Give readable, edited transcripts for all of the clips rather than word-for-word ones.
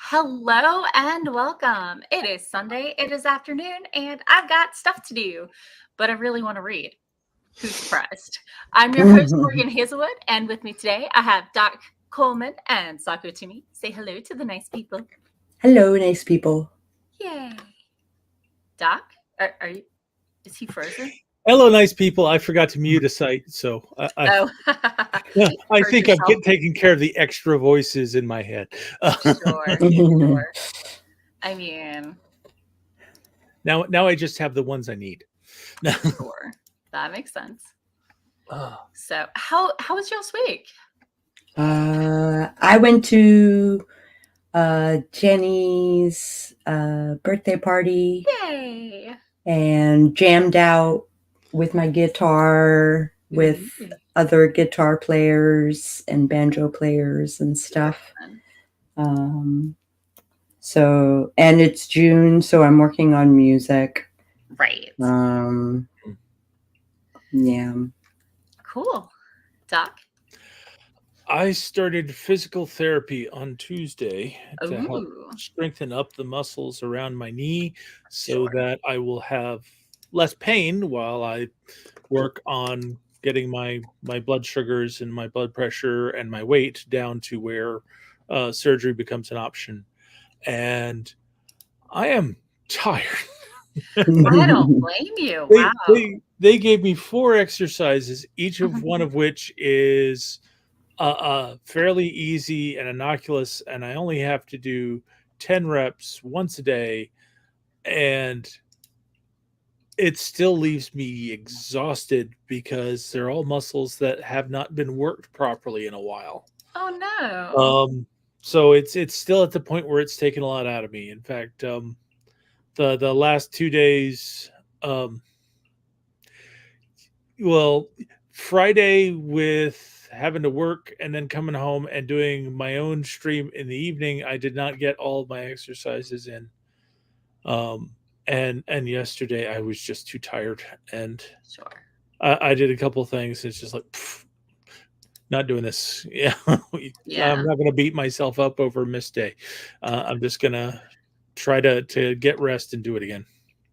Hello and welcome. It is Sunday, it is afternoon, and I've got stuff to do, but I really want to read. Who's surprised? I'm your host, Morgan Hazelwood, and with me today I have Doc Coleman and Sako Tumi. Say hello to the nice people. Hello, nice people. Yay. Doc, are you, is he frozen? Hello, nice people. I forgot to mute a site, so Oh, I heard think I'm yourself. taking care of the extra voices in my head. Sure. I mean, Now I just have the ones I need. sure. That makes sense. So, how was y'all's week? I went to Jenny's birthday party Yay. and jammed out with my guitar with other guitar players and banjo players and stuff. So, and it's June, so I'm working on music. Right. Yeah. Cool. Doc? I started physical therapy on Tuesday to help Ooh. strengthen up the muscles around my knee so that I will have less pain while I work on getting my blood sugars and my blood pressure and my weight down to where surgery becomes an option. And I am tired. I don't blame you. Wow. They gave me 4 exercises, each of one of which is fairly easy and innocuous, and I only have to do 10 reps once a day, and it still leaves me exhausted because they're all muscles that have not been worked properly in a while. Oh no. So it's still at the point where it's taken a lot out of me. In fact, the last 2 days, Friday with having to work and then coming home and doing my own stream in the evening, I did not get all of my exercises in. And yesterday I was just too tired, and Sure. I did a couple things. It's just like, not doing this. Yeah. I'm not going to beat myself up over a missed day. I'm just going to try to get rest and do it again.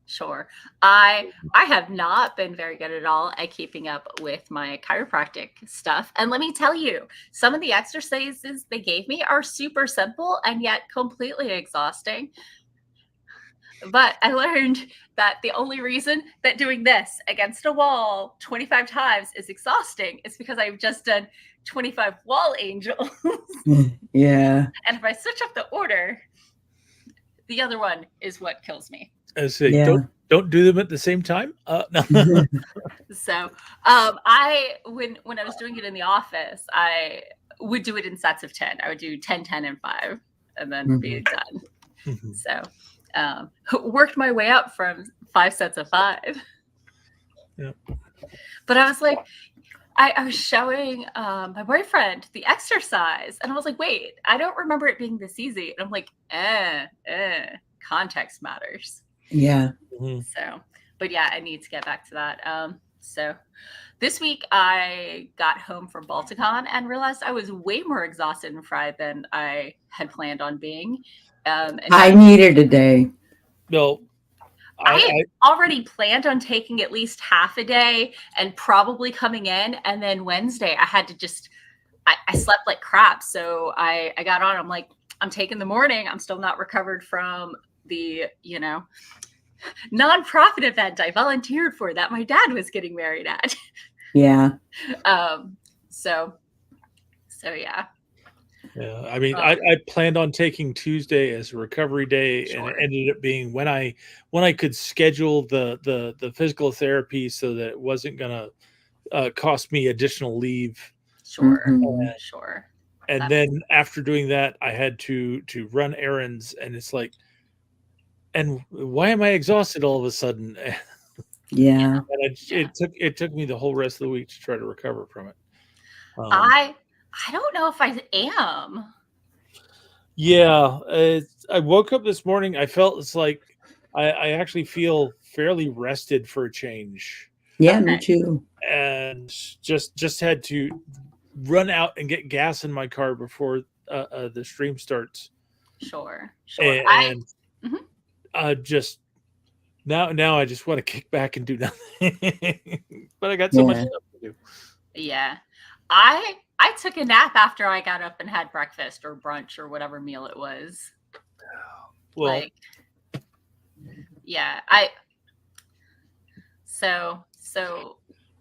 Sure. I have not been very good at all at keeping up with my chiropractic stuff. And let me tell you, some of the exercises they gave me are super simple and yet completely exhausting. But I learned that the only reason that doing this against a wall 25 times is exhausting is because I've just done 25 wall angels. Yeah. And if I switch up the order, the other one is what kills me. I say, don't do them at the same time. No. So I when I was doing it in the office, I would do it in sets of 10. I would do 10, 10, and 5, and then be done. So worked my way up from 5 sets of 5. Yeah. But I was like, I was showing my boyfriend the exercise, and I was like, wait, I don't remember it being this easy. And I'm like, context matters. Yeah. So, but yeah, I need to get back to that. So this week I got home from Balticon and realized I was way more exhausted and fried than I had planned on being. And I needed a day. No. I had already planned on taking at least half a day and probably coming in. And then Wednesday I had to I slept like crap. So I got on, I'm like, I'm taking the morning. I'm still not recovered from the, nonprofit event I volunteered for that my dad was getting married at. Yeah. So yeah. Yeah, I mean, I planned on taking Tuesday as a recovery day, and it ended up being when I could schedule the physical therapy so that it wasn't gonna cost me additional leave. Sure. And then after doing that, I had to run errands, and it's like, and why am I exhausted all of a sudden? Yeah. And it took me the whole rest of the week to try to recover from it. I don't know if I am. Yeah, I woke up this morning. I felt it's like I actually feel fairly rested for a change. Yeah, me too. And just had to run out and get gas in my car before the stream starts. Sure. And Mhm. just now I just want to kick back and do nothing. But I got so much Yeah. stuff to do. Yeah. I took a nap after I got up and had breakfast or brunch or whatever meal it was. Well, Like, yeah, so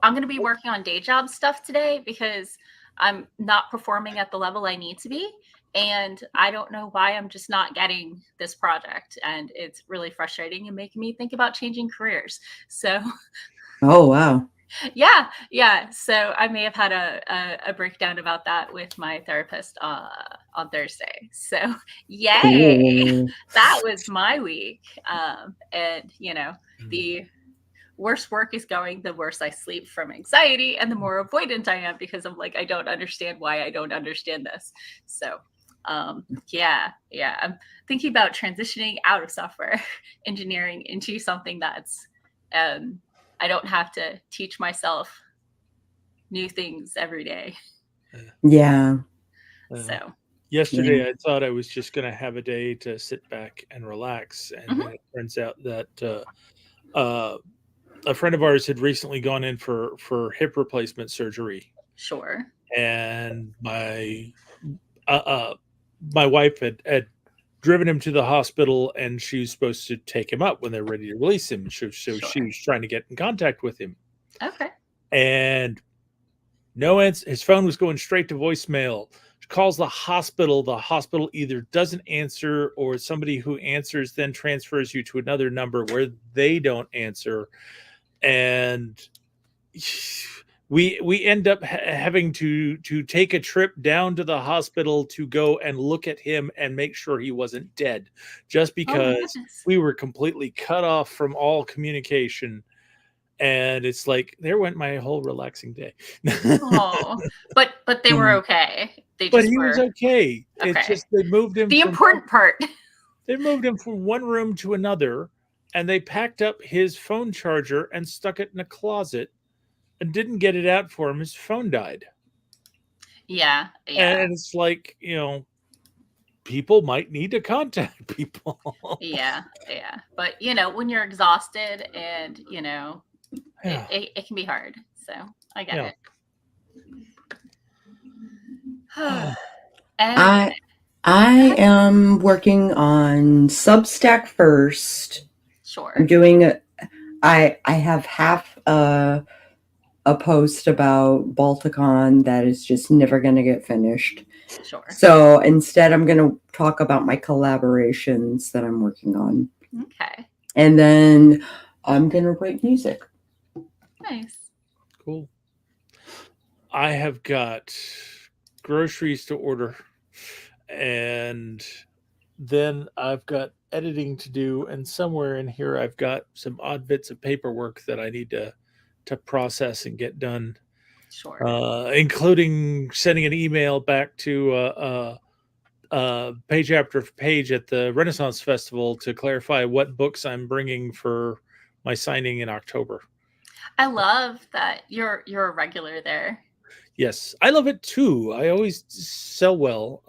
I'm going to be working on day job stuff today because I'm not performing at the level I need to be. And I don't know why I'm just not getting this project. And it's really frustrating and making me think about changing careers. So, Oh, wow. yeah. So I may have had a breakdown about that with my therapist on Thursday. So, yay. Cool. That was my week. And, the worse work is going, the worse I sleep from anxiety and the more avoidant I am because I'm like, I don't understand why I don't understand this. So, yeah. I'm thinking about transitioning out of software engineering into something that's, I don't have to teach myself new things every day. Yeah. So, yesterday I thought I was just going to have a day to sit back and relax. And then it turns out that a friend of ours had recently gone in for hip replacement surgery, sure. and my wife had driven him to the hospital, and she was supposed to take him up when they're ready to release him. So she Sure. was trying to get in contact with him, Okay. and no answer. His phone was going straight to voicemail. She calls the hospital. The hospital either doesn't answer, or somebody who answers then transfers you to another number where they don't answer. And we end up having to take a trip down to the hospital to go and look at him and make sure he wasn't dead, just Oh, because goodness. we were completely cut off from all communication. And it's like, there went my whole relaxing day. Oh, but they were okay. They But just he was were okay. It's okay. just they moved him The from important part. they moved him from one room to another, and they packed up his phone charger and stuck it in a closet and didn't get it out for him. His phone died. Yeah. And it's like, people might need to contact people. Yeah. But when you're exhausted and Yeah. it can be hard. So I get Yeah. it. And I am working on Substack first. sure. I'm doing I have half a post about Balticon that is just never going to get finished. Sure. So instead, I'm going to talk about my collaborations that I'm working on. Okay. And then I'm going to write music. Nice. Cool. I have got groceries to order, and then I've got editing to do, and somewhere in here I've got some odd bits of paperwork that I need to process and get done. Sure. Including sending an email back to page after page at the Renaissance Festival to clarify what books I'm bringing for my signing in October. I love that you're a regular there. Yes, I love it too. I always sell well.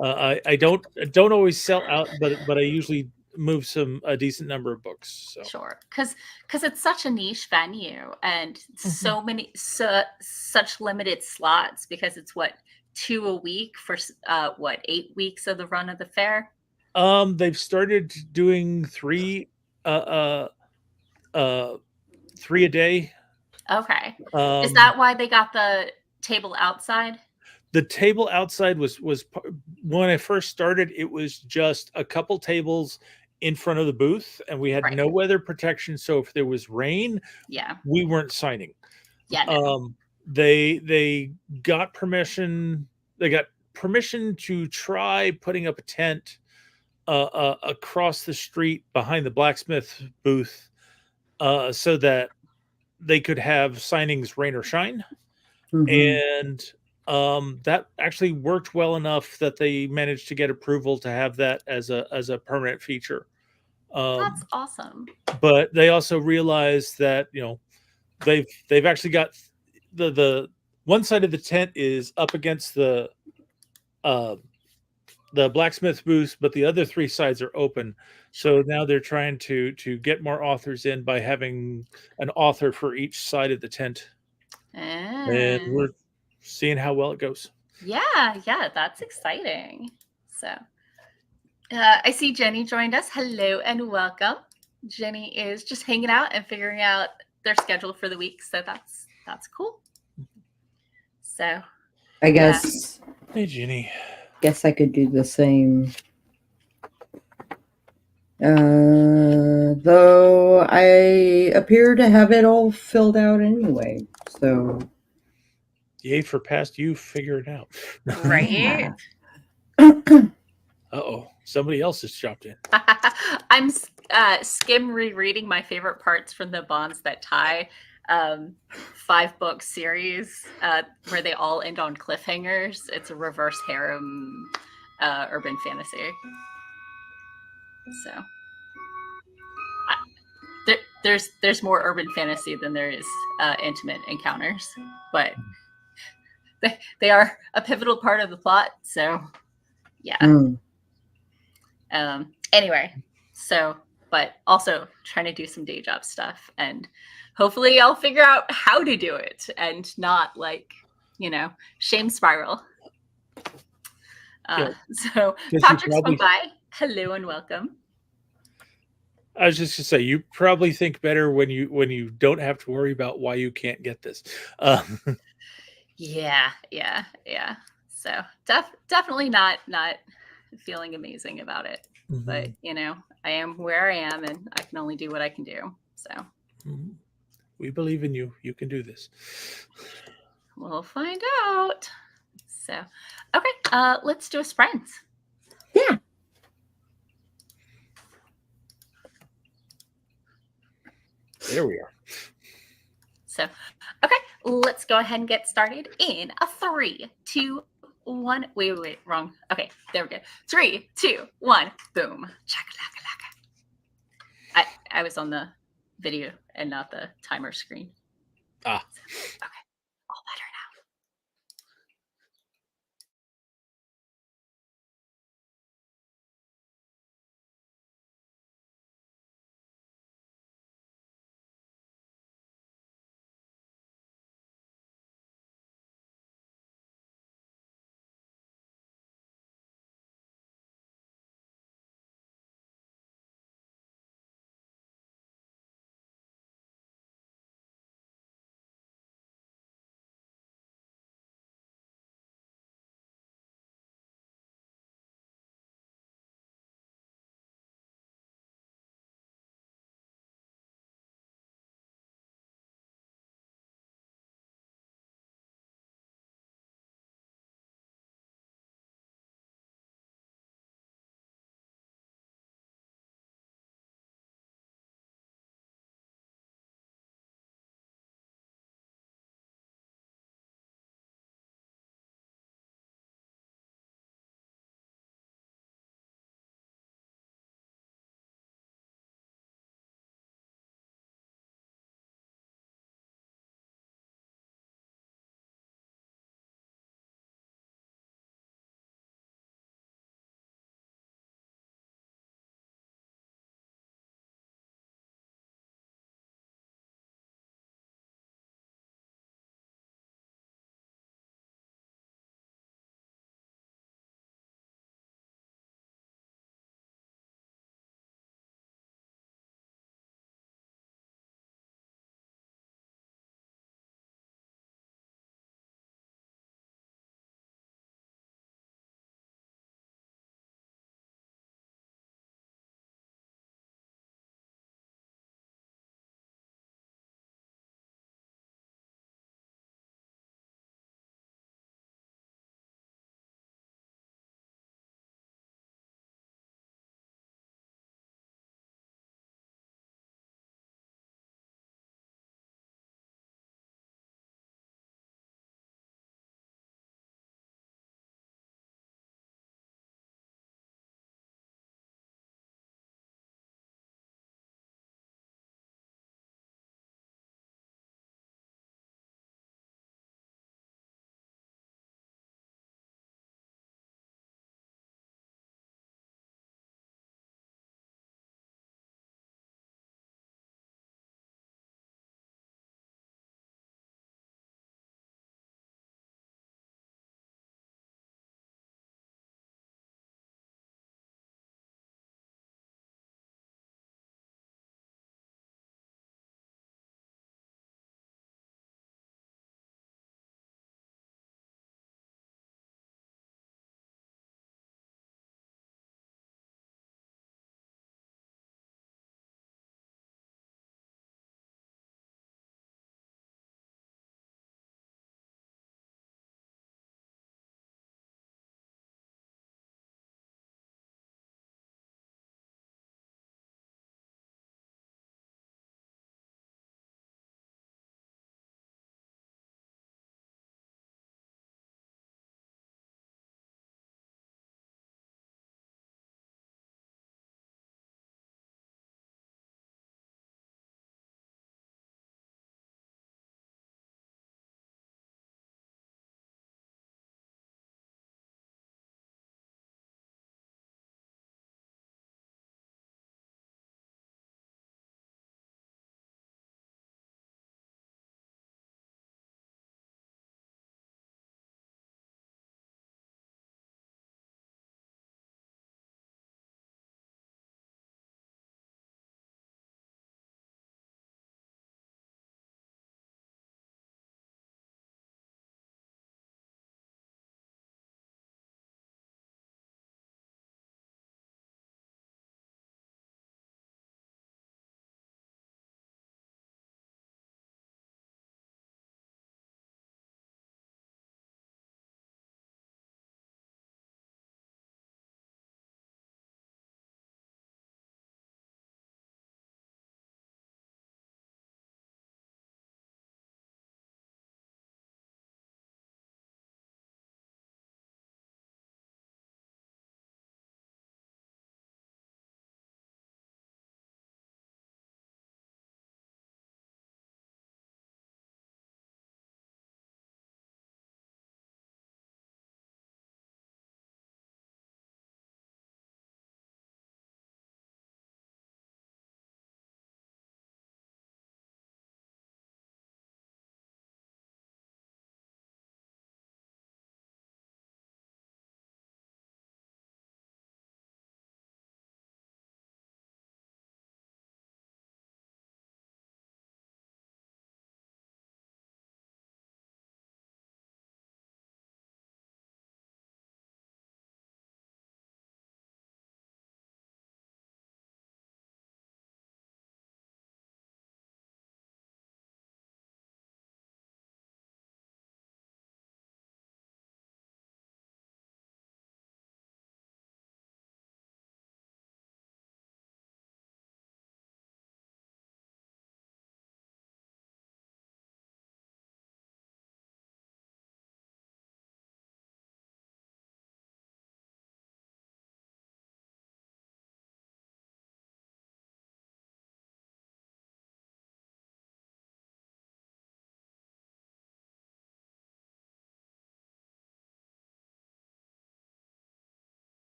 I don't always sell out, but I usually move a decent number of books. So. Sure, because it's such a niche venue and so many such limited slots because it's 2 a week for 8 weeks of the run of the fair. They've started doing 3 3 a day. Okay. Is that why they got the table outside? The table outside was when I first started, it was just a couple tables in front of the booth, and we had no weather protection. So if there was rain, we weren't signing. Yeah. No. They got permission. They got permission to try putting up a tent across the street behind the blacksmith booth, so that they could have signings rain or shine. And that actually worked well enough that they managed to get approval to have that as a permanent feature. That's awesome. But they also realized that they've actually got the one side of the tent is up against the the blacksmith booth, but the other 3 sides are open. So now they're trying to get more authors in by having an author for each side of the tent, and Ah. we're seeing how well it goes. Yeah, that's exciting. So, I see Jenny joined us. Hello and welcome. Jenny is just hanging out and figuring out their schedule for the week, so that's cool. So, I guess Hey, Jenny. I could do the same. Though I appear to have it all filled out anyway. So Yay for past you, figure it out. right. Uh-oh, somebody else has chopped in. I'm skim rereading my favorite parts from the Bonds That Tie 5-book series where they all end on cliffhangers. It's a reverse harem urban fantasy. So there's more urban fantasy than there is intimate encounters, but they are a pivotal part of the plot. So yeah. Anyway, so but also trying to do some day job stuff, and hopefully I'll figure out how to do it and not like, shame spiral. Yeah. So 'Cause you Patrick's probably- come by. Hello and welcome. I was just gonna say, you probably think better when you don't have to worry about why you can't get this. Yeah. So definitely not feeling amazing about it, but I am where I am, and I can only do what I can do. So we believe in you. You can do this. We'll find out. So, okay, let's do a sprint. yeah. There we are. So, okay, let's go ahead and get started in a 3, 2, 1. Wait, wrong. Okay, there we go. 3, 2, 1. Boom. Chakalaka. I was on the video and not the timer screen. Ah. Okay. All better now.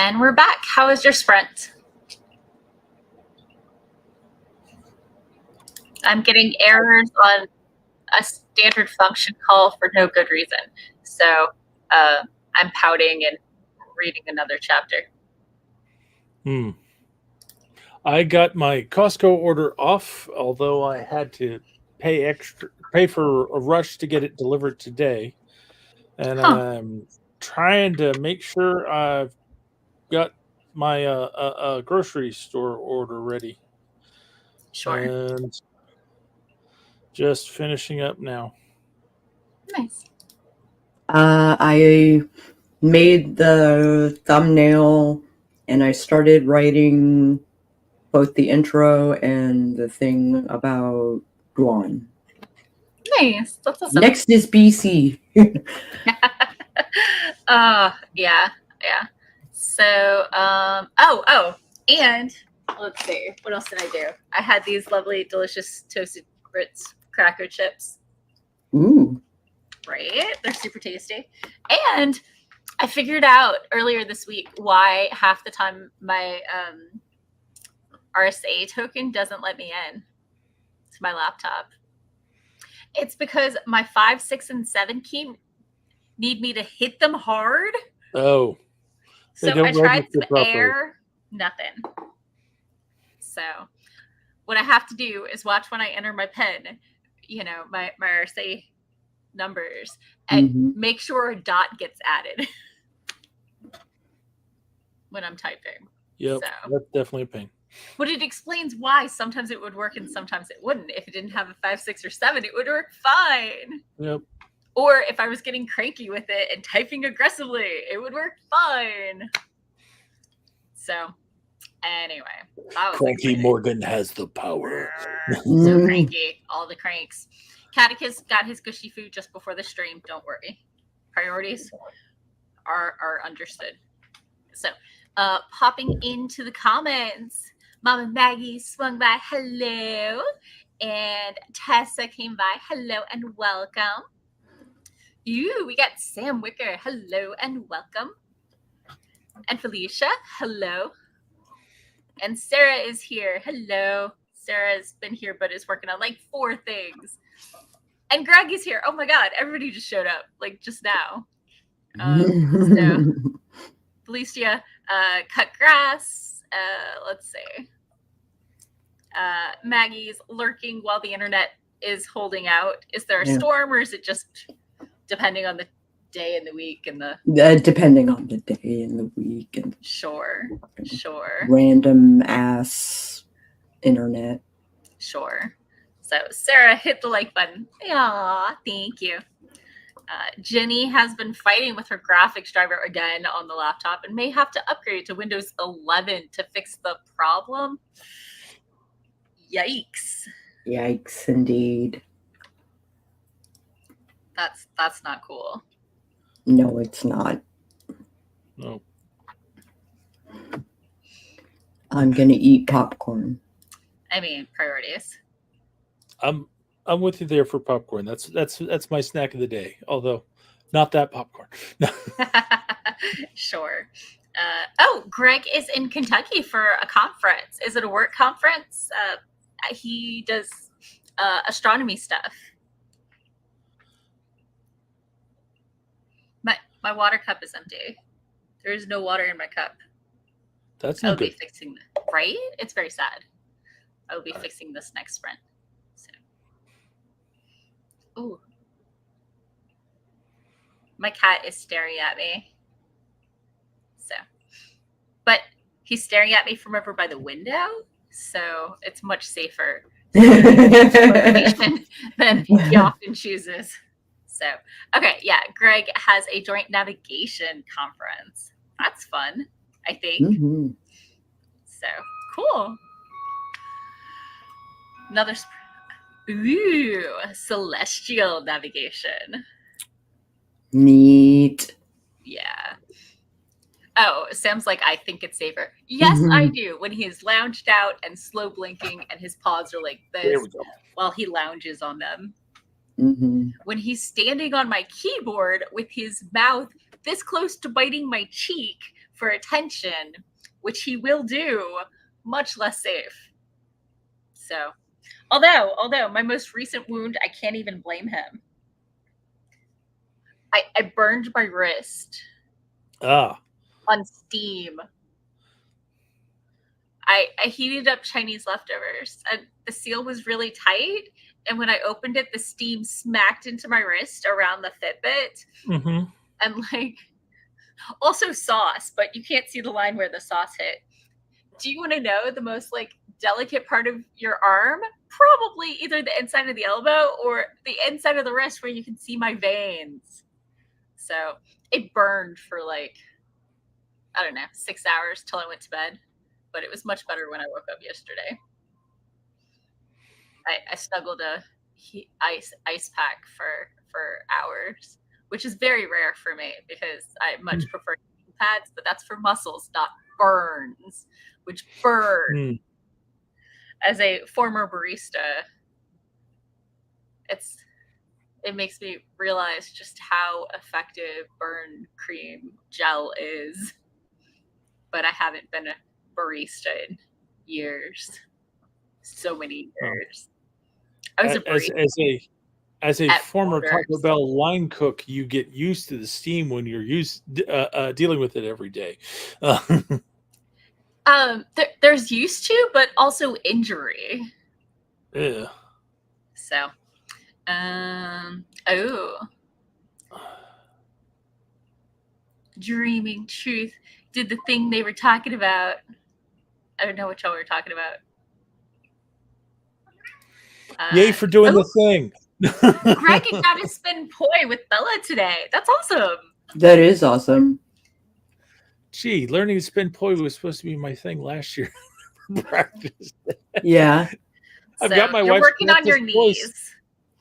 And we're back. How was your sprint? I'm getting errors on a standard function call for no good reason. So I'm pouting and reading another chapter. I got my Costco order off, although I had to pay for a rush to get it delivered today. And I'm trying to make sure I've got my grocery store order ready. Sure. And just finishing up now. Nice. I made the thumbnail and I started writing both the intro and the thing about Guan. Nice. That's awesome. Next is BC. Yeah. So, and let's see, what else did I do? I had these lovely, delicious toasted Ritz cracker chips. Ooh. Right? They're super tasty. And I figured out earlier this week why half the time my RSA token doesn't let me in to my laptop. It's because my 5, 6, and 7 key need me to hit them hard. Oh. So I tried some air, nothing. So what I have to do is watch when I enter my PIN, my RSA numbers, and make sure a dot gets added when I'm typing. Yep, so that's definitely a pain. But it explains why sometimes it would work and sometimes it wouldn't. If it didn't have a 5, 6, or 7, it would work fine. Yep. Or if I was getting cranky with it and typing aggressively, it would work fine. So, anyway. Cranky Morgan has the power. So cranky. All the cranks. Catechus got his gushy food just before the stream. Don't worry. Priorities are understood. So, popping into the comments. Mama Maggie swung by. Hello. And Tessa came by. Hello and welcome. We got Sam Wicker. Hello and welcome. And Felicia. Hello. And Sarah is here. Hello. Sarah's been here but is working on like 4 things. And Greg is here. Oh my God. Everybody just showed up like just now. So Felicia cut grass. Let's see. Maggie's lurking while the internet is holding out. Is there a storm or is it just depending on the day and the week and the depending on the day and the week and sure random ass internet. Sure. So Sarah hit the like button. Aw, thank you. Jenny has been fighting with her graphics driver again on the laptop and may have to upgrade to Windows 11 to fix the problem. Yikes Indeed. That's not cool. No, it's not. No. I'm gonna eat popcorn. I mean, priorities. I'm with you there for popcorn. That's my snack of the day. Although, not that popcorn. Sure. Greg is in Kentucky for a conference. Is it a work conference? He does astronomy stuff. My water cup is empty. There is no water in my cup. That's not good. Be fixing right? It's very sad. I will be fixing this next sprint. So. Ooh. My cat is staring at me. So. But he's staring at me from over by the window, so it's much safer than he often chooses. So, okay, yeah, Greg has a joint navigation conference. That's fun, I think. Mm-hmm. So, cool. Another, celestial navigation. Neat. Yeah. Oh, Sam's like, I think it's safer. Yes, I do. When he is lounged out and slow blinking and his paws are like this while he lounges on them. Mm-hmm. When he's standing on my keyboard with his mouth this close to biting my cheek for attention, which he will do, much less safe. So, although my most recent wound, I can't even blame him. I burned my wrist Ah. on Steam. I heated up Chinese leftovers, and the seal was really tight. And when I opened it, the steam smacked into my wrist around the Fitbit. Mm-hmm. And like, also sauce, but you can't see the line where the sauce hit. Do you want to know the most like delicate part of your arm? Probably either the inside of the elbow or the inside of the wrist where you can see my veins. So it burned for like, I don't know, 6 hours till I went to bed. But it was much better when I woke up yesterday. I snuggled a ice pack for hours, which is very rare for me because I much prefer pads, but that's for muscles, not burns, which burn. As a former barista, it makes me realize just how effective burn cream gel is. But I haven't been a barista in years. So many years. I was a barista. As a former Taco Bell line cook, you get used to the steam when you're dealing with it every day. There's used to, but also injury. Yeah. So, Dreaming Truth did the thing they were talking about. I don't know what y'all were talking about. Yay for doing the thing. Greg got to spin poi with Bella today. That's awesome. That is awesome. Gee, learning to spin poi was supposed to be my thing last year. Practice. Yeah. I've got my you're working on your knees.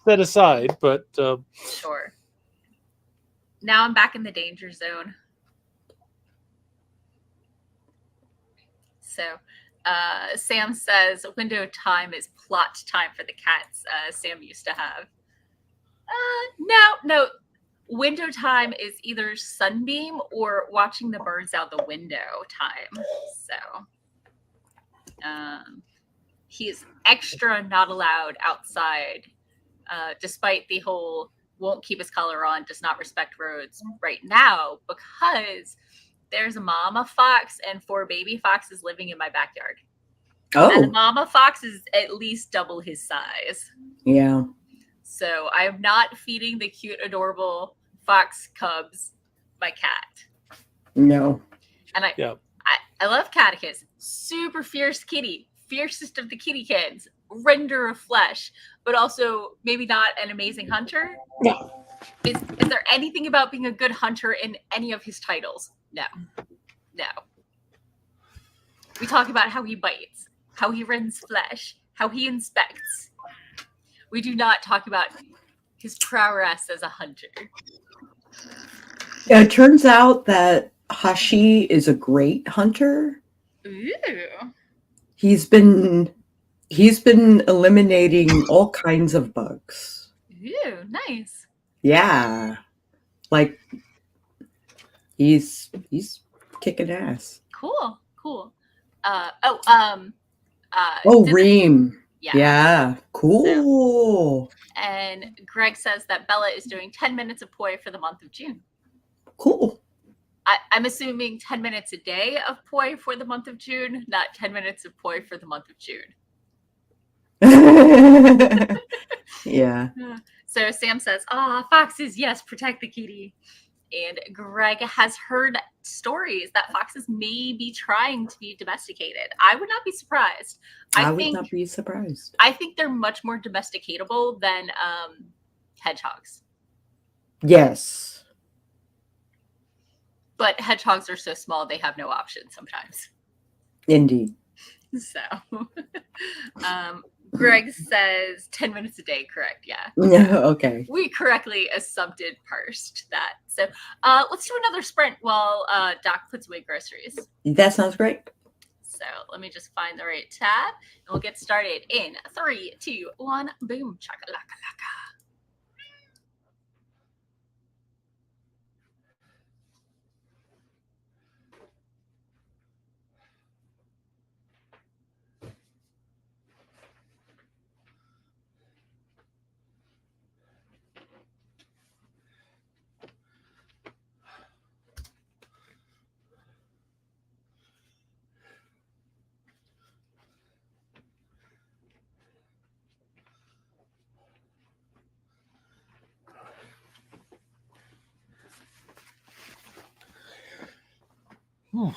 Set aside, but sure. Now I'm back in the danger zone. So Sam says window time is plot time for the cats Sam used to have. No. Window time is either sunbeam or watching the birds out the window time. So he's extra not allowed outside, despite the whole won't keep his collar on, does not respect roads right now, because there's a mama fox and 4 baby foxes living in my backyard. Oh. And the mama fox is at least double his size. Yeah. So I am not feeding the cute, adorable fox cubs my cat. No. And I love Catechus. Super fierce kitty. Fiercest of the kitty kids. Render of flesh. But also maybe not an amazing hunter. No. Is there anything about being a good hunter in any of his titles? No. We talk about how he bites, how he rends flesh, how he inspects. We do not talk about his prowess as a hunter. It turns out that Hashi is a great hunter. Ooh. He's been eliminating all kinds of bugs. Ooh, nice. Yeah. Like he's kicking ass. Cool. Reem. Yeah. Cool. So, and Greg says that Bella is doing 10 minutes of poi for the month of June. Cool. I'm assuming 10 minutes a day of poi for the month of June, not 10 minutes of poi for the month of June. Yeah. So Sam says, foxes, yes, protect the kitty. And Greg has heard stories that foxes may be trying to be domesticated. I would not be surprised. I would not be surprised. I think they're much more domesticatable than hedgehogs. Yes. But hedgehogs are so small, they have no option sometimes. Indeed. So, Greg says 10 minutes a day, correct? Yeah. Okay. We correctly assumpted parsed that. So let's do another sprint while Doc puts away groceries. That sounds great. So let me just find the right tab and we'll get started in 3, 2, 1, boom, chakalaka-laka. Whew.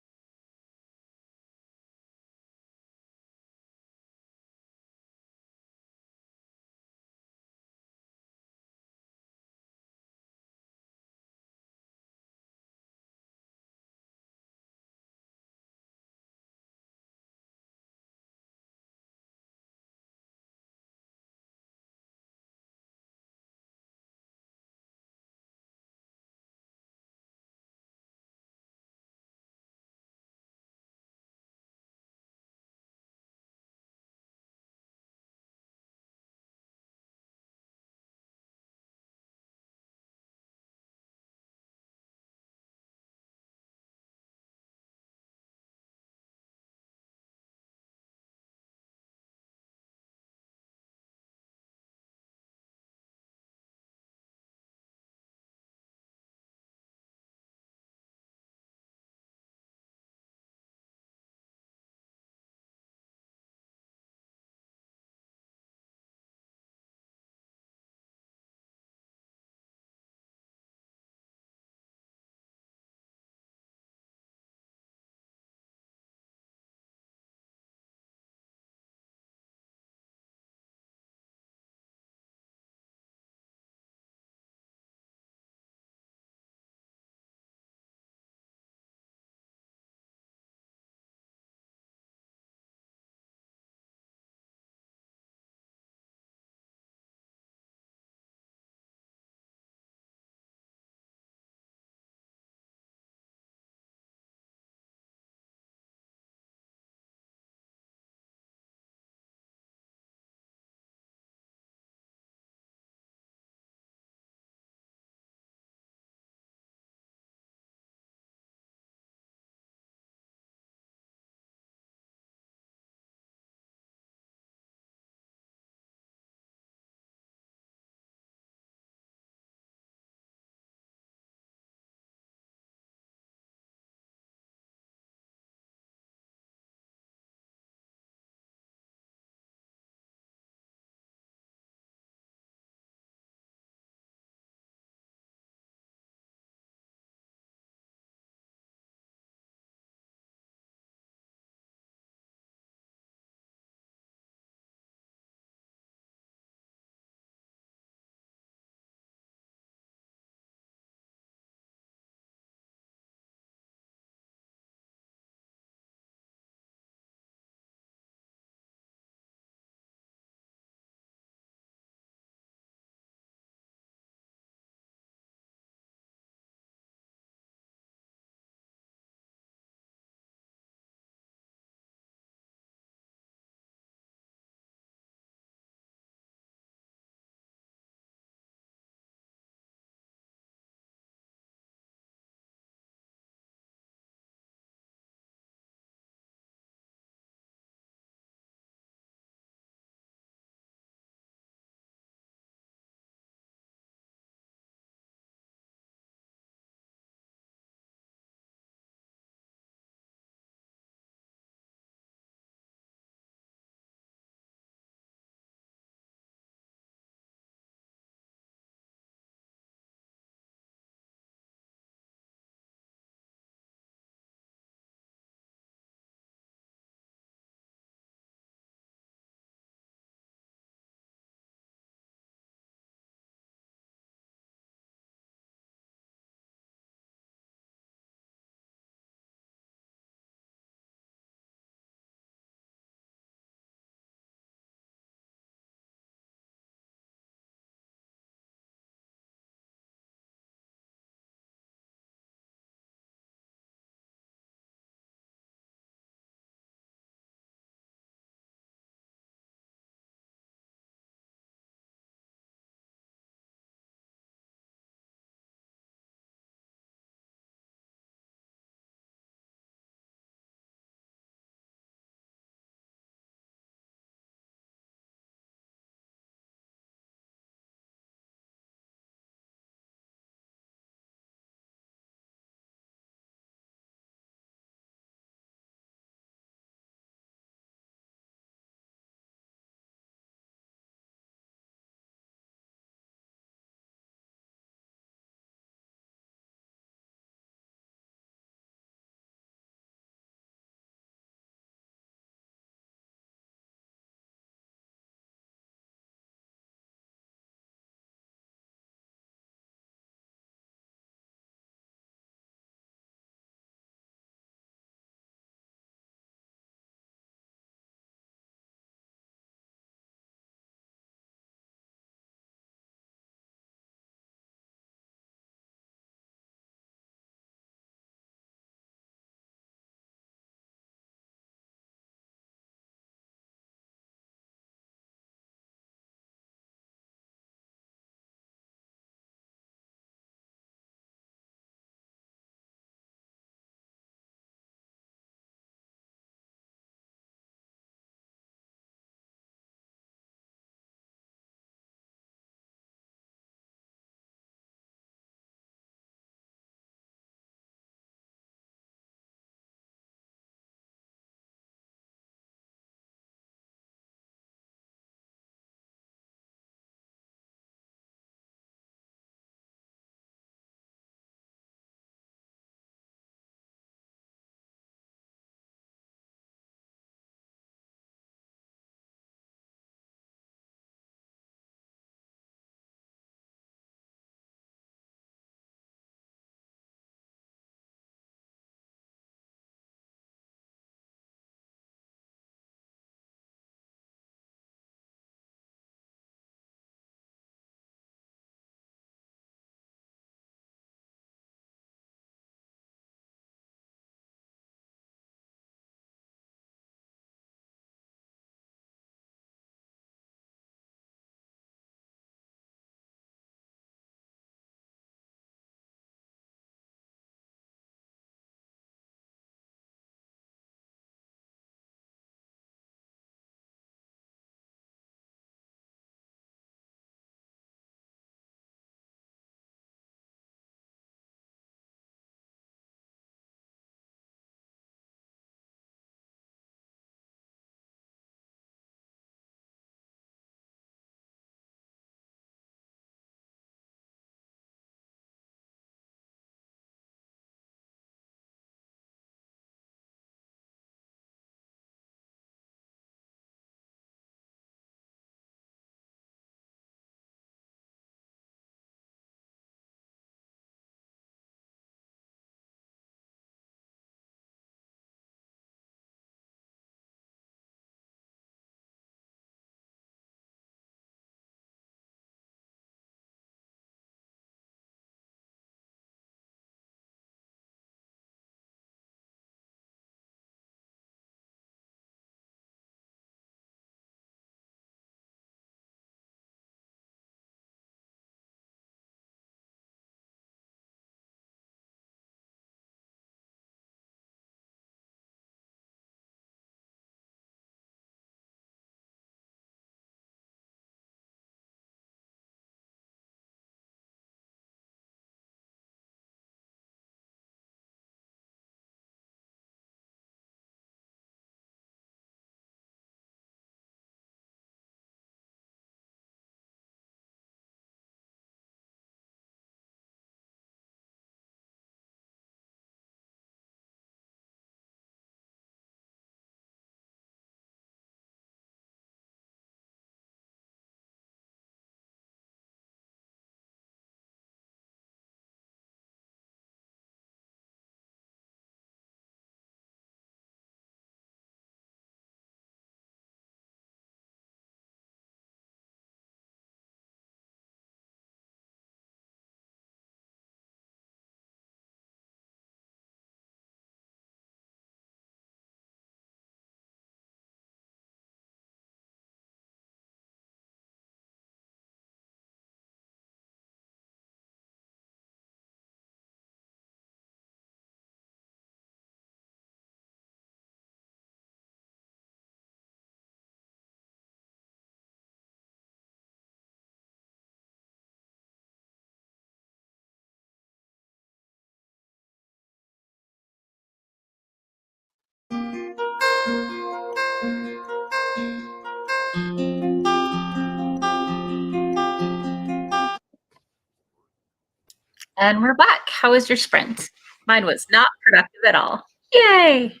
And we're back. How was your sprint? Mine was not productive at all. Yay!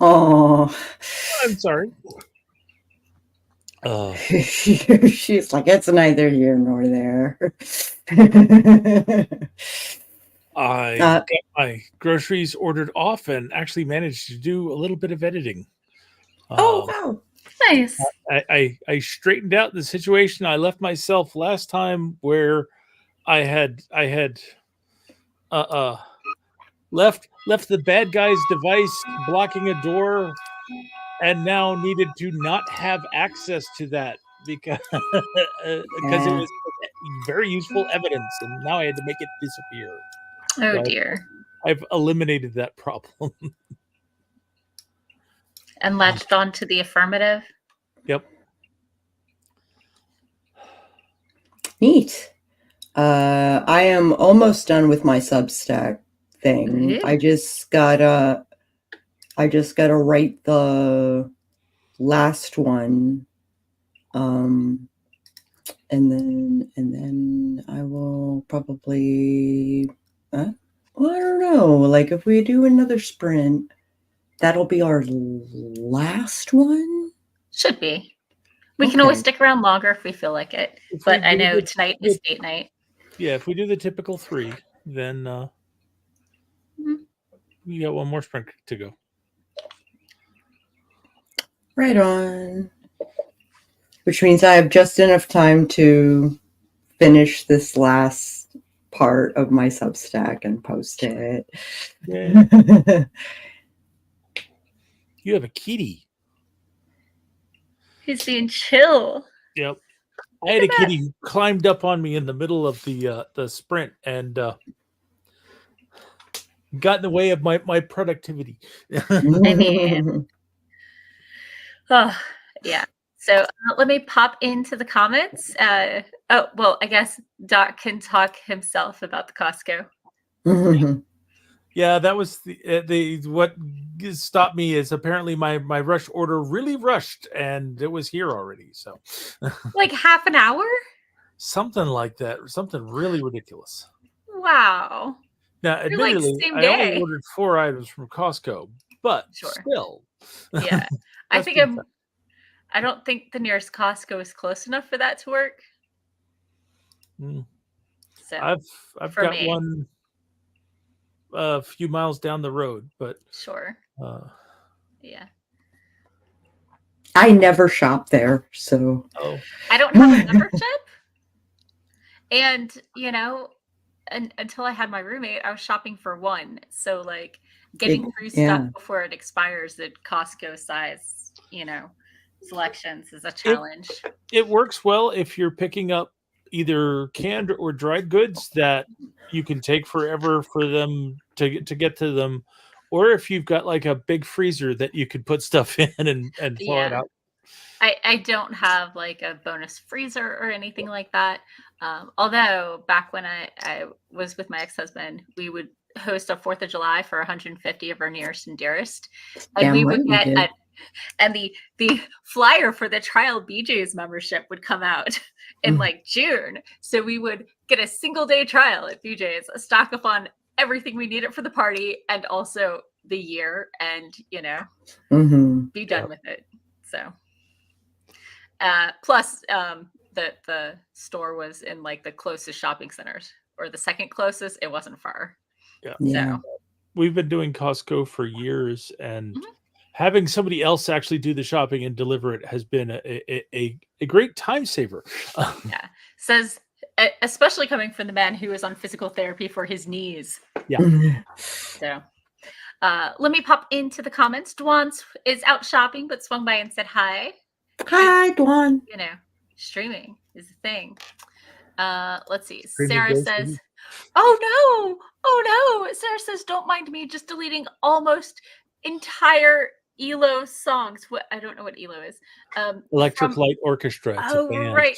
Oh, I'm sorry. she's like, it's neither here nor there. I got my groceries ordered off and actually managed to do a little bit of editing. Oh, wow. Nice. I straightened out the situation I left myself last time, where I had left the bad guy's device blocking a door, and now needed to not have access to that because it was very useful evidence, and now I had to make it disappear. Oh So dear. I've eliminated that problem. And latched on to the affirmative. Yep. Neat. I am almost done with my Substack thing. Ooh. I just gotta write the last one. And then I will probably well, I don't know. Like, if we do another sprint, that'll be our last one. Should be. We can always stick around longer if we feel like it. But I know tonight is date night. Yeah, if we do the typical 3, then we got one more sprint to go. Right on. Which means I have just enough time to finish this last part of my Substack and post it. Yeah. You have a kitty. He's being chill. Yep. I had a kitty who climbed up on me in the middle of the sprint and got in the way of my productivity. I mean, oh, yeah. So let me pop into the comments. Oh, well, I guess Doc can talk himself about the Costco. Yeah, that was the what stopped me is apparently my rush order really rushed, and it was here already. So, like half an hour, something like that, something really ridiculous. Wow. Now, admittedly, I only ordered 4 items from Costco, but still, yeah. I think I don't think the nearest Costco is close enough for that to work. So I've got one a few miles down the road, but yeah. I never shop there, so I don't have a membership, and until I had my roommate, I was shopping for one. So like getting through stuff before it expires at Costco size, selections is a challenge. It works well if you're picking up either canned or dried goods that you can take forever for them to get to them, or if you've got like a big freezer that you could put stuff in and thaw it out. I don't have like a bonus freezer or anything like that. Although back when I was with my ex-husband, we would host a 4th of July for 150 of our nearest and dearest. And we would get and the flyer for the trial BJ's membership would come out in like June. So we would get a single day trial at BJ's, stock up on everything we needed for the party and also the year, and be done with it. So plus the store was in like the closest shopping centers, or the second closest. It wasn't far. So we've been doing Costco for years, and having somebody else actually do the shopping and deliver it has been a great time saver. Yeah. Says, especially coming from the man who is on physical therapy for his knees. Yeah. So let me pop into the comments. Dwan is out shopping, but swung by and said hi. Hi, Dwan. Streaming is a thing. Let's see. Sarah says, oh no. Sarah says, don't mind me just deleting almost entire ELO songs. What, I don't know what ELO is. Electric Light Orchestra. Right.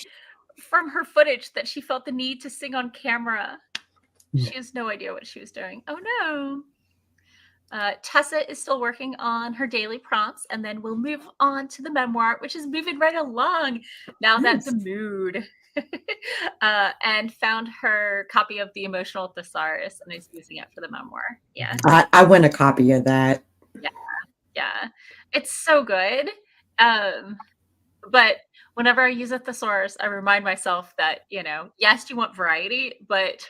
From her footage that she felt the need to sing on camera. She has no idea what she was doing. Oh no. Tessa is still working on her daily prompts, and then we'll move on to the memoir, which is moving right along now that the mood and found her copy of The Emotional Thesaurus and is using it for the memoir. Yeah. I want a copy of that. Yeah. It's so good. But whenever I use a thesaurus, I remind myself that, yes, you want variety, but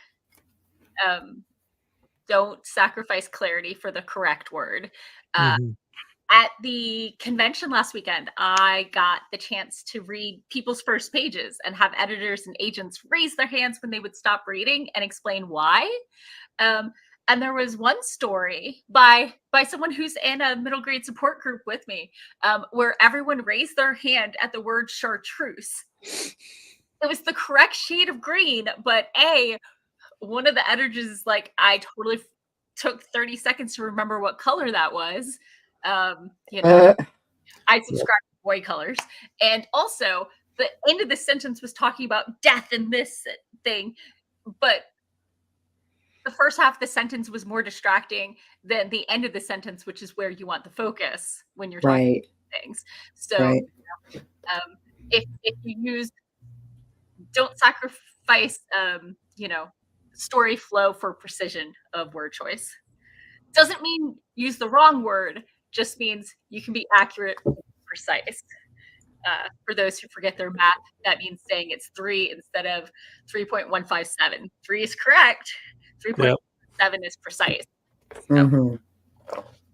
don't sacrifice clarity for the correct word. Mhm. At the convention last weekend, I got the chance to read people's first pages and have editors and agents raise their hands when they would stop reading and explain why. And there was one story by someone who's in a middle grade support group with me, where everyone raised their hand at the word chartreuse. It was the correct shade of green, but one of the editors is like, I totally took 30 seconds to remember what color that was. I subscribe to Voit colors. And also, the end of the sentence was talking about death and this thing, but the first half of the sentence was more distracting than the end of the sentence, which is where you want the focus when you're talking Right. about things. So, Right. If you don't sacrifice, story flow for precision of word choice. Doesn't mean use the wrong word, just means you can be accurate and precise. For those who forget their math, that means saying it's 3 instead of 3.157. 3 is correct. 3.7 is precise. So, Mhm.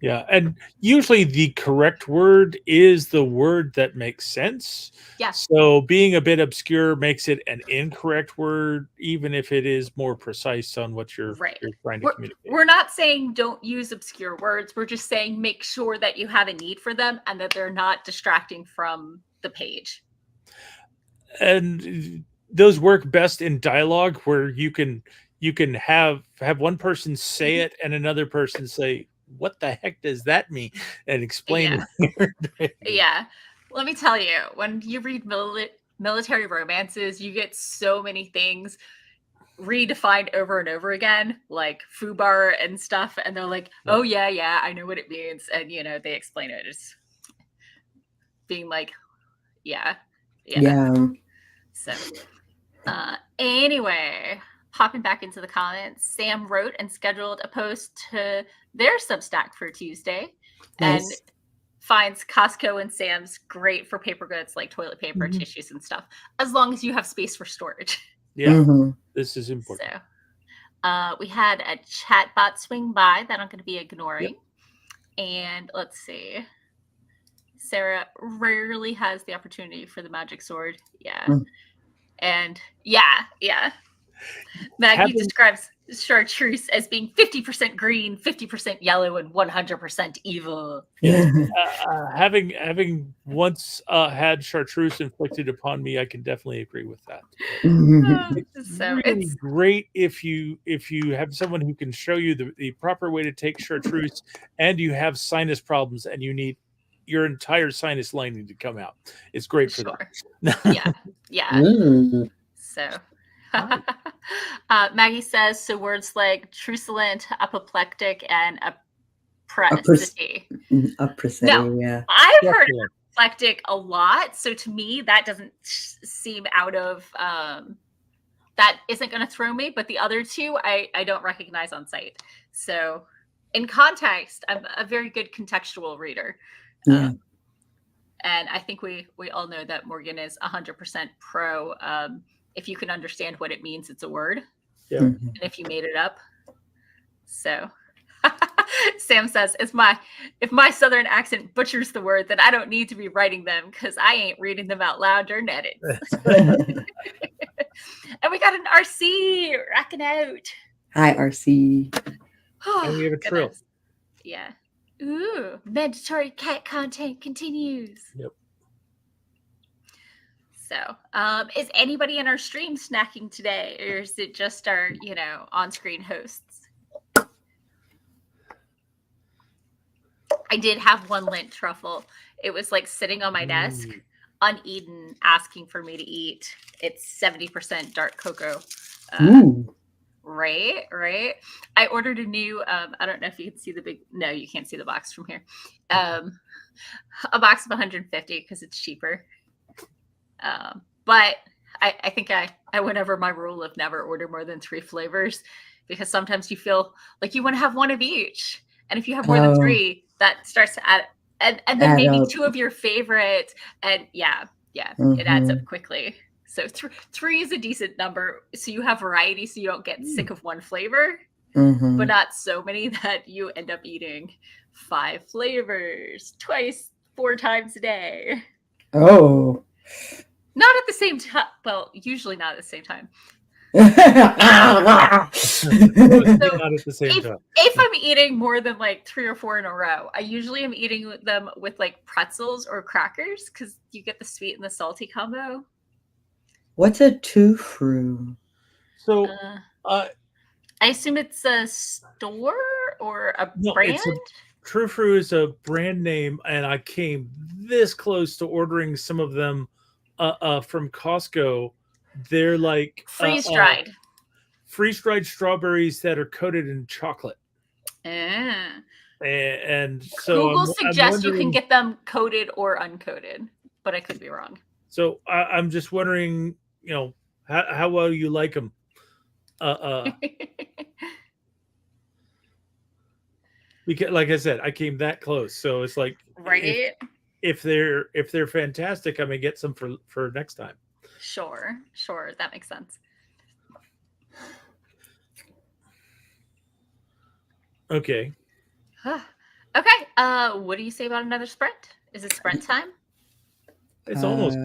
Yeah, and usually the correct word is the word that makes sense. Yeah. So being a bit obscure makes it an incorrect word, even if it is more precise on what you're trying to communicate. We're not saying don't use obscure words. We're just saying make sure that you have a need for them and that they're not distracting from the page. And those work best in dialogue where you can have one person say it and another person say, what the heck does that mean? And explain. Yeah. Let me tell you, when you read military romances, you get so many things redefined over and over again, like foobar and stuff. And they're like, oh, yeah, I know what it means. And, they explain it as being like, yeah. So, anyway, hopping back into the comments, Sam wrote and scheduled a post to their Substack for Tuesday. Nice. And finds Costco and Sam's great for paper goods like toilet paper, tissues, and stuff, as long as you have space for storage. Yeah, this is important. So, we had a chatbot swing by that I'm going to be ignoring. And let's see. Sarah rarely has the opportunity for the magic sword. Yeah. And yeah. Maggie describes chartreuse as being 50% green, 50% yellow, and 100% evil. Yeah. Having once had chartreuse inflicted upon me, I can definitely agree with that. It's really great if you have someone who can show you the proper way to take chartreuse, and you have sinus problems, and you need your entire sinus lining to come out. It's great for that. Yeah. So. Maggie says, so words like truculent, apoplectic, and apricity. Yeah. I've heard apoplectic a lot, so to me that doesn't seem out of that isn't going to throw me, but the other two I don't recognize on sight. So in context, I'm a very good contextual reader. And I think we all know that Morgan is 100% pro if you can understand what it means, it's a word. Yeah. And if you made it up. So Sam says, if my Southern accent butchers the word, then I don't need to be writing them because I ain't reading them out loud during edits. And we got an RC rocking out. Hi, RC. And we have a trill. Yeah. Ooh, mandatory cat content continues. Yep. So, is anybody in our stream snacking today, or is it just our, on-screen hosts? I did have one Lint truffle. It was like sitting on my desk, uneaten, asking for me to eat. It's 70% dark cocoa. Right. I ordered a new, I don't know if you can see no, you can't see the box from here. A box of 150 because it's cheaper. But I think I went over my rule of never order more than 3 flavors, because sometimes you feel like you want to have one of each. And if you have more than Oh, 3, that starts to add, and then add maybe up. 2 of your favorite, and yeah, it adds up quickly. So 3 is a decent number, so you have variety, so you don't get sick of one flavor, but not so many that you end up eating 5 flavors twice, 4 times a day. Oh. Not at the same time. Well, usually not at the same time. Not at the same time. If I'm eating more than like 3 or 4 in a row, I usually am eating them with like pretzels or crackers, because you get the sweet and the salty combo. What's a two-fru? So, I assume it's a store or a no, brand. True Fruit is a brand name, and I came this close to ordering some of them from Costco. They're like freeze-dried strawberries that are coated in chocolate. And so Google I'm suggests you can wondering, get them coated or uncoated, but I could be wrong. so I'm just wondering, how well you like them. Because, like I said, I came that close, so it's like, Right? if they're fantastic, I may get some for next time. Sure, that makes sense. Okay. Okay. What do you say about another sprint? Is it sprint time? It's almost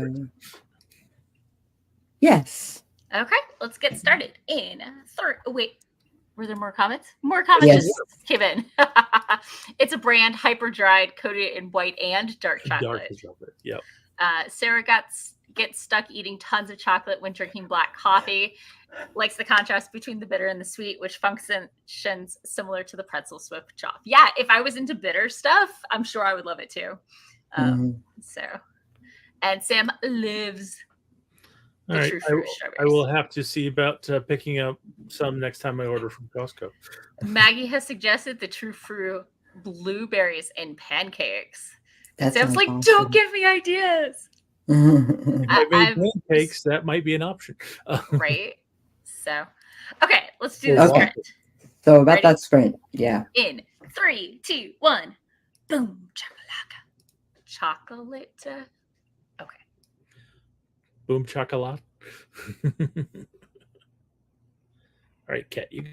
Yes. Okay, let's get started in third. Wait, were there more comments? More comments Yes. just came in. It's a brand, hyper dried, coated in white and dark chocolate. Yep. Sarah gets stuck eating tons of chocolate when drinking black coffee. Likes the contrast between the bitter and the sweet, which functions similar to the pretzel switch off. Yeah, if I was into bitter stuff, I'm sure I would love it too. So, and Sam lives. All right, I will have to see about picking up some next time I order from Costco. Maggie has suggested the True Fruit blueberries and pancakes. That Sam's like, awesome. don't give me ideas. If I made pancakes, that might be an option. Right? So, okay, let's do the sprint. So about that sprint, yeah. In 3, 2, 1, boom, chakalaka. Chocolate. Okay. Boom chocolate. All right, Kat, you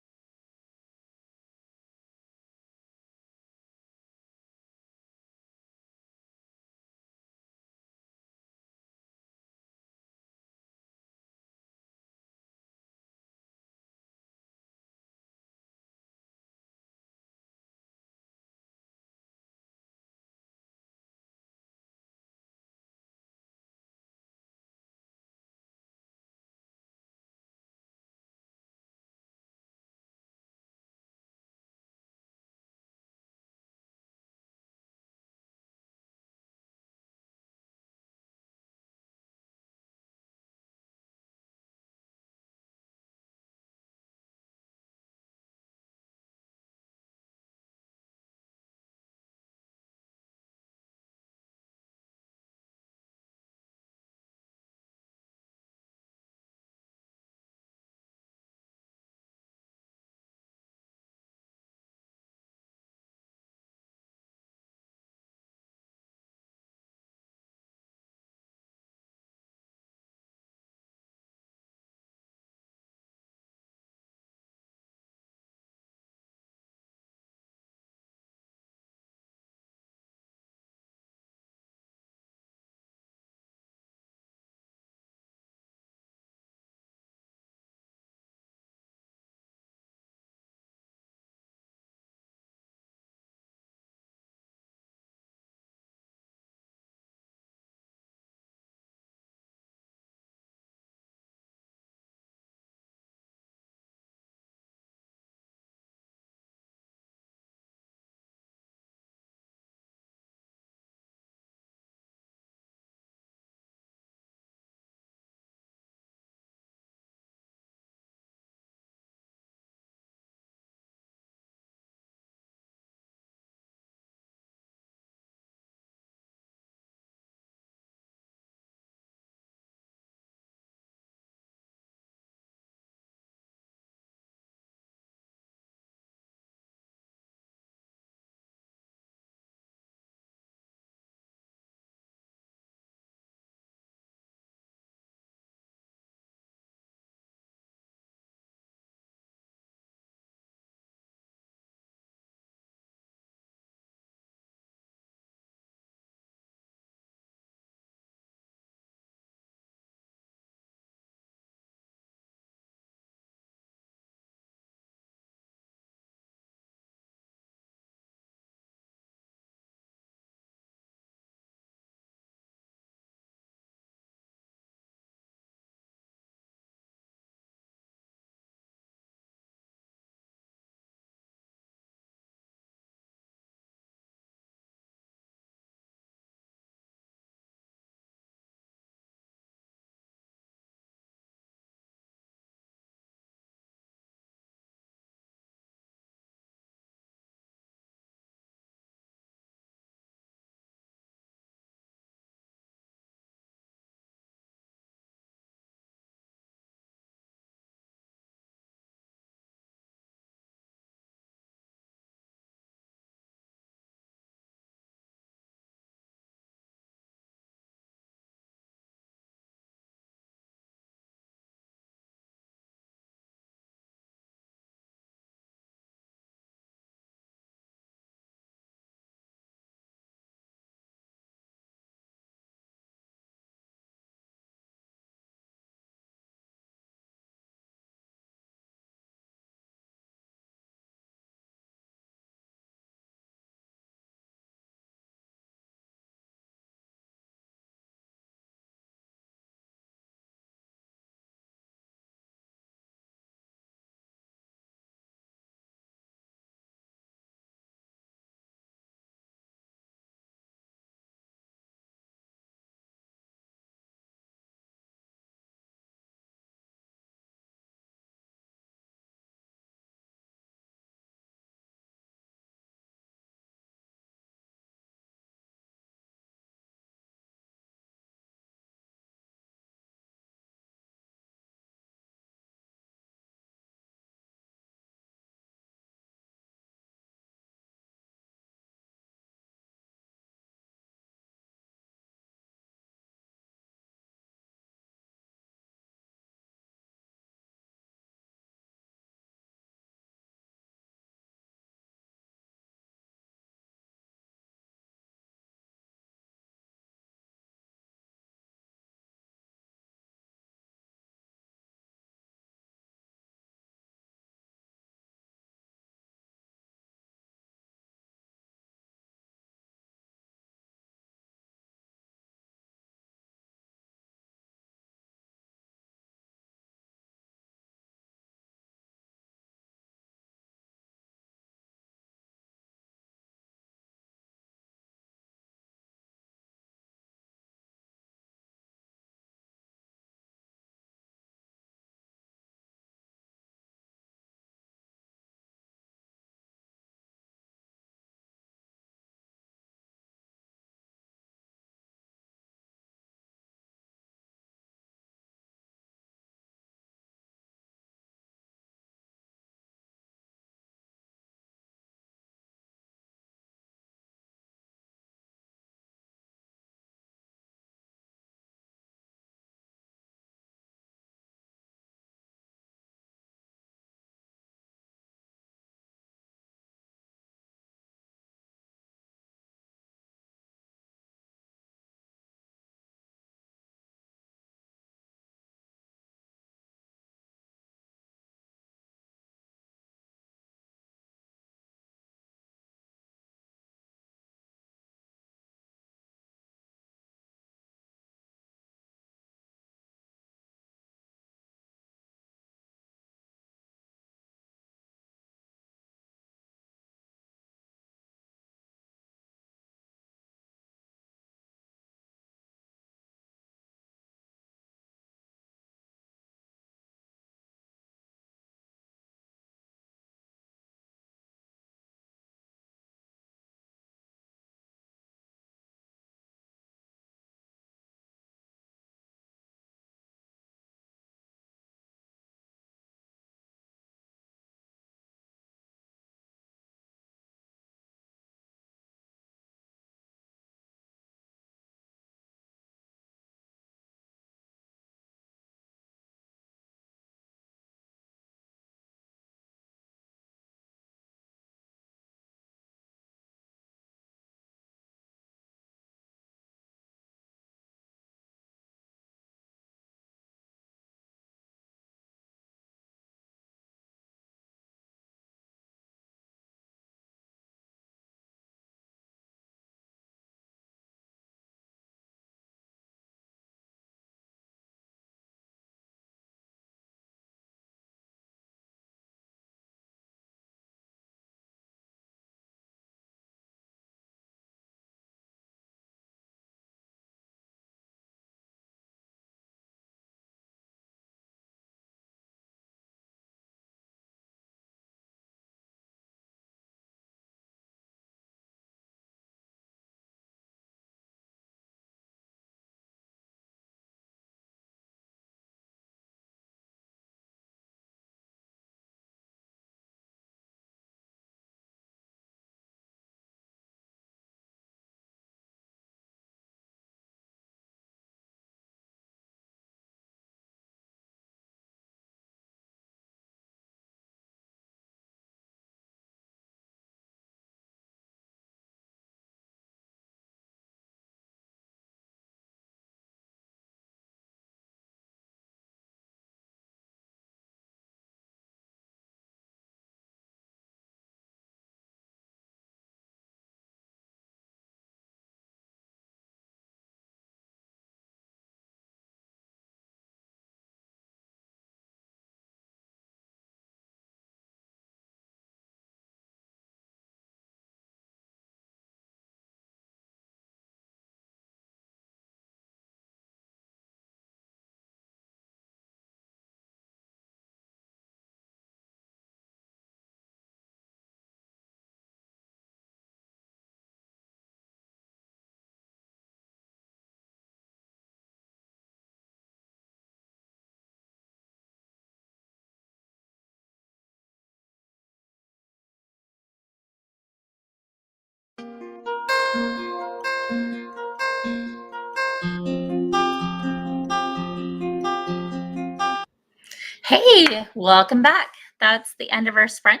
Hey, welcome back. That's the end of our sprint.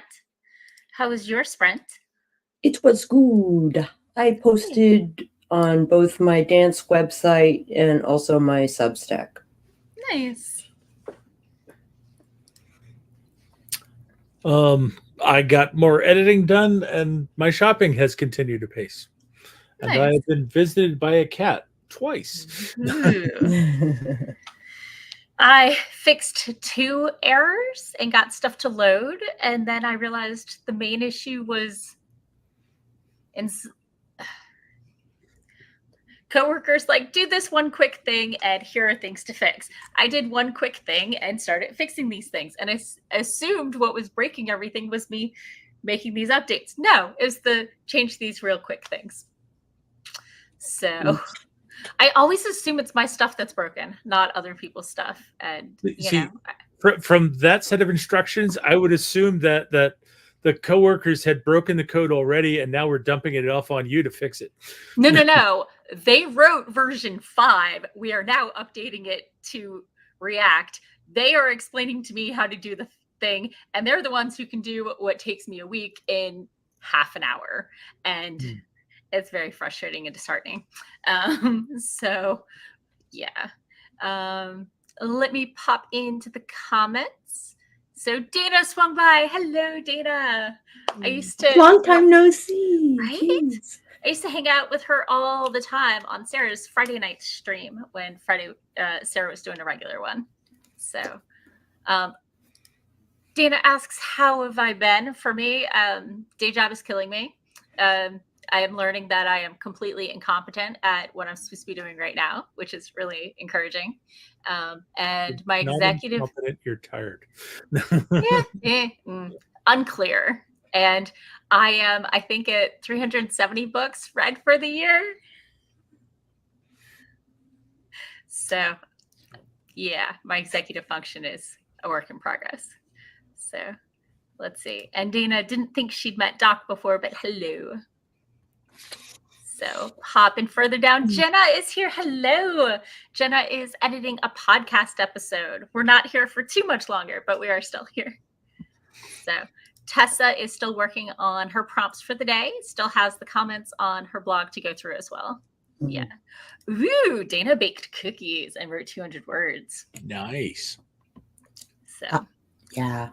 How was your sprint? It was good. I posted on both my dance website and also my Substack. Nice. I got more editing done, and my shopping has continued apace. And I Nice. have been visited by a cat twice. Ooh. I fixed 2 errors and got stuff to load, and then I realized the main issue was coworkers like, do this one quick thing and here are things to fix. I did one quick thing and started fixing these things, and I assumed what was breaking everything was me making these updates. No, it was the change these real quick things. So I always assume it's my stuff that's broken, not other people's stuff. And See, from that set of instructions, I would assume that the coworkers had broken the code already, and now we're dumping it off on you to fix it. No. They wrote version 5. We are now updating it to React. They are explaining to me how to do the thing, and they're the ones who can do what takes me a week in half an hour. And it's very frustrating and disheartening. So, yeah. Let me pop into the comments. So Dana swung by. Hello, Dana. I used to long time no see. Right? Jeez. I used to hang out with her all the time on Sarah's Friday night stream when Sarah was doing a regular one. So, Dana asks, how have I been? For me, day job is killing me. I am learning that I am completely incompetent at what I'm supposed to be doing right now, which is really encouraging. And my executive... Not incompetent, you're tired. Unclear. And I am, I think, at 370 books read for the year. So, yeah, my executive function is a work in progress. So, let's see. And Dana didn't think she'd met Doc before, but hello. So, hopping further down, Jenna is here. Hello. Jenna is editing a podcast episode. We're not here for too much longer, but we are still here. So, Tessa is still working on her prompts for the day, still has the comments on her blog to go through as well. Yeah. Ooh, Dana baked cookies and wrote 200 words. Nice. So, yeah.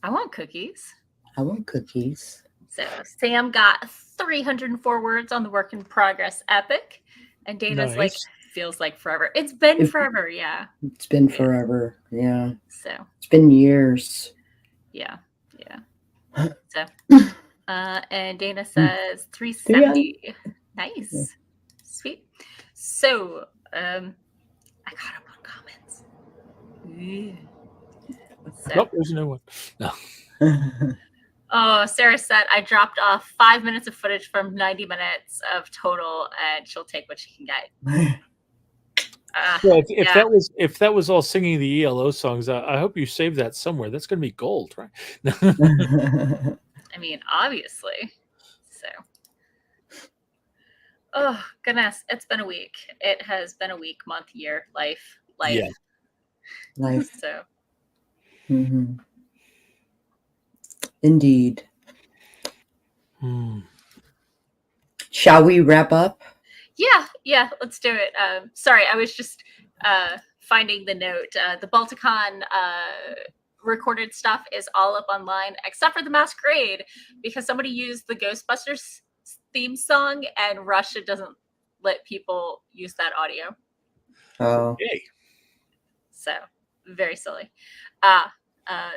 I want cookies. I want cookies. So, Sam got 304 words on the work in progress epic. And Dana's like, feels like forever. It's been forever. Yeah. It's been forever. Yeah. So, it's been years. Yeah. So, and Dana says 370. Nice. Yeah. Sweet. So, I got up on comments. So. Nope, there's no one. No. Oh, Sarah said I dropped off 5 minutes of footage from 90 minutes of total, and she'll take what she can get. Well, if that was all singing the ELO songs, I hope you save that somewhere. That's going to be gold, right? I mean, obviously. So, oh goodness, it's been a week. It has been a week, month, year, life. Yeah. Life. So. Indeed. Shall we wrap up? Yeah, let's do it. Sorry, I was just finding the note. The Balticon recorded stuff is all up online, except for the Masquerade, because somebody used the Ghostbusters theme song, and Russia doesn't let people use that audio. Oh. Okay. So, very silly.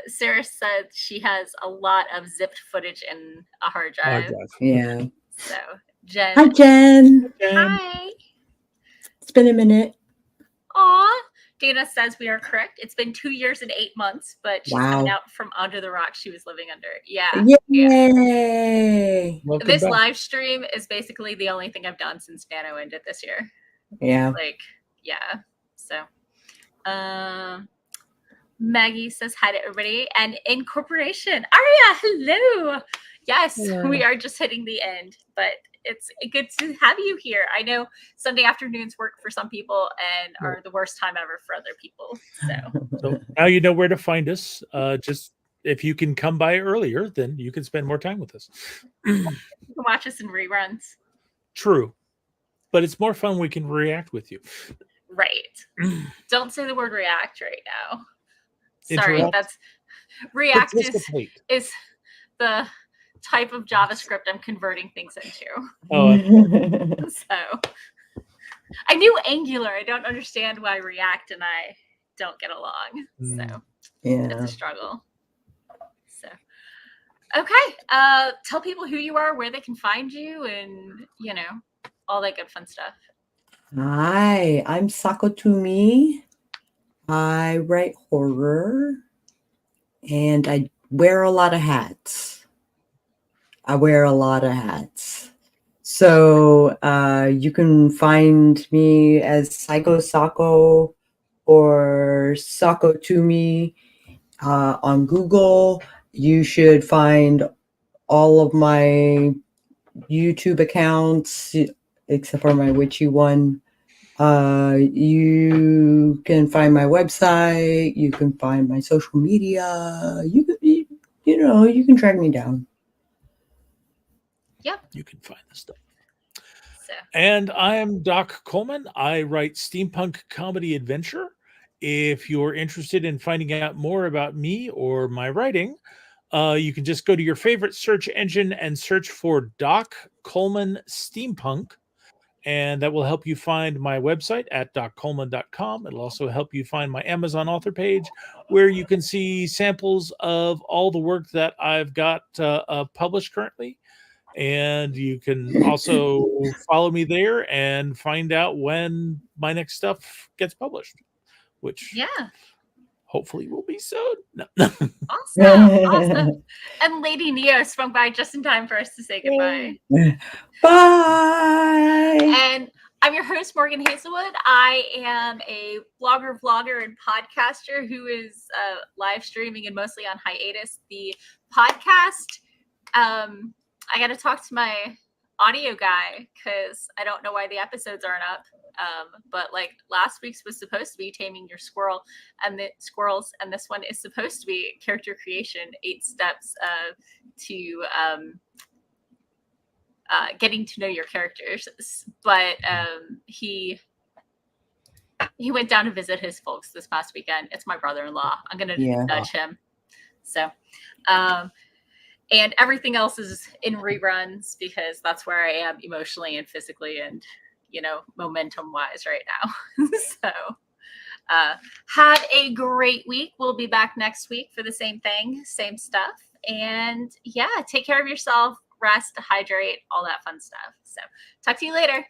Sarah said she has a lot of zipped footage in a hard drive. Yeah. So, Jen. Hi, Jen. Hi. It's been a minute. Aw. Dana says we are correct. It's been 2 years and 8 months, but she's coming out from under the rock she was living under. Yeah. Yay. Yeah. This live stream is basically the only thing I've done since Nano ended this year. Yeah. Yeah. So, Maggie says hi to everybody. And Incorporation. Aria, hello. Yes, Yeah. we are just hitting the end, but it's good to have you here. I know Sunday afternoons work for some people and are the worst time ever for other people. So now you know where to find us. Just if you can come by earlier, then you can spend more time with us. You can watch us in reruns. True. But it's more fun. We can react with you. Right. Don't say the word react right now. Sorry, Interrupt. that's react Participate. is the type of JavaScript I'm converting things into. Oh, So I knew Angular. I don't understand why React and I don't get along. So it's yeah. a struggle. So okay. Tell people who you are, where they can find you, and all that good fun stuff. Hi, I'm Sako Tumi. I write horror and I wear a lot of hats. So you can find me as Psycho Sako or Sako Tumi on Google. You should find all of my YouTube accounts except for my witchy one. You can find my website. You can find my social media. You can track me down. Yep. you can find the stuff. So And I am Doc Coleman. I write steampunk comedy adventure. If you're interested in finding out more about me or my writing, you can just go to your favorite search engine and search for Doc Coleman Steampunk. And that will help you find my website at doccoleman.com. It'll also help you find my Amazon author page where you can see samples of all the work that I've got published currently. And you can also follow me there and find out when my next stuff gets published, which yeah. hopefully will be soon. No. Awesome. And Lady Neo sprung by just in time for us to say goodbye. Bye. And I'm your host, Morgan Hazelwood. I am a blogger, vlogger, and podcaster who is live streaming and mostly on hiatus. The podcast, I got to talk to my audio guy because I don't know why the episodes aren't up. But like last week's was supposed to be Taming Your Squirrel and the Squirrels, and this one is supposed to be character creation, 8 steps to getting to know your characters. But he went down to visit his folks this past weekend. It's my brother-in-law. I'm gonna nudge him. So and everything else is in reruns because that's where I am emotionally and physically and momentum wise right now. So have a great week. We'll be back next week for the same thing, same stuff. And yeah, take care of yourself, rest, hydrate, all that fun stuff. So talk to you later.